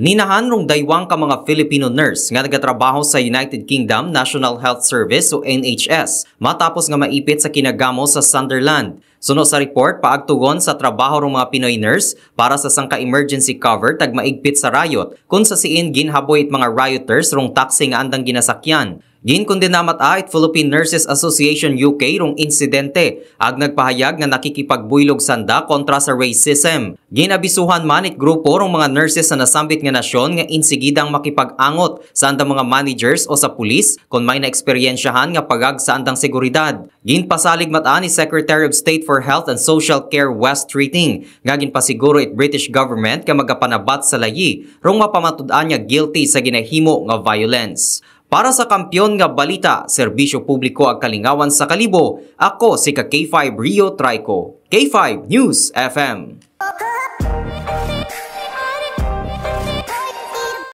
Ninahan rong daywang ka mga Filipino nurse nga nagatrabaho sa United Kingdom National Health Service o NHS matapos nga maipit sa kinagamo sa Sunderland. Suno sa report, paagtugon sa trabaho ng mga Pinoy nurse para sa sangka emergency cover tag maigpit sa riot kung sa siin ginhaboy it mga rioters rong taxi nga andang ginasakyan. Ginkondena it Philippine Nurses Association UK rong insidente ag nagpahayag nga nakikipagbuylog sanda kontra sa racism. Ginabisuhan man it grupo rong mga nurses sa nasambit nga nasyon nga insigidang makipag-angot sa andang mga managers o sa pulis kung may naeksperyensyahan nga pagag sa andang seguridad. Ginpasalig ni Secretary of State for Health and Social Care West Treating nga ginpasiguro it British government nga magapanabat sa layi rong mapamatud-an nga guilty sa ginahimo nga violence. Para sa Kampyon nga Balita, Serbisyo Publiko ag Kalingawan sa Kalibo, ako si K5 Rio Trico, K5 News FM.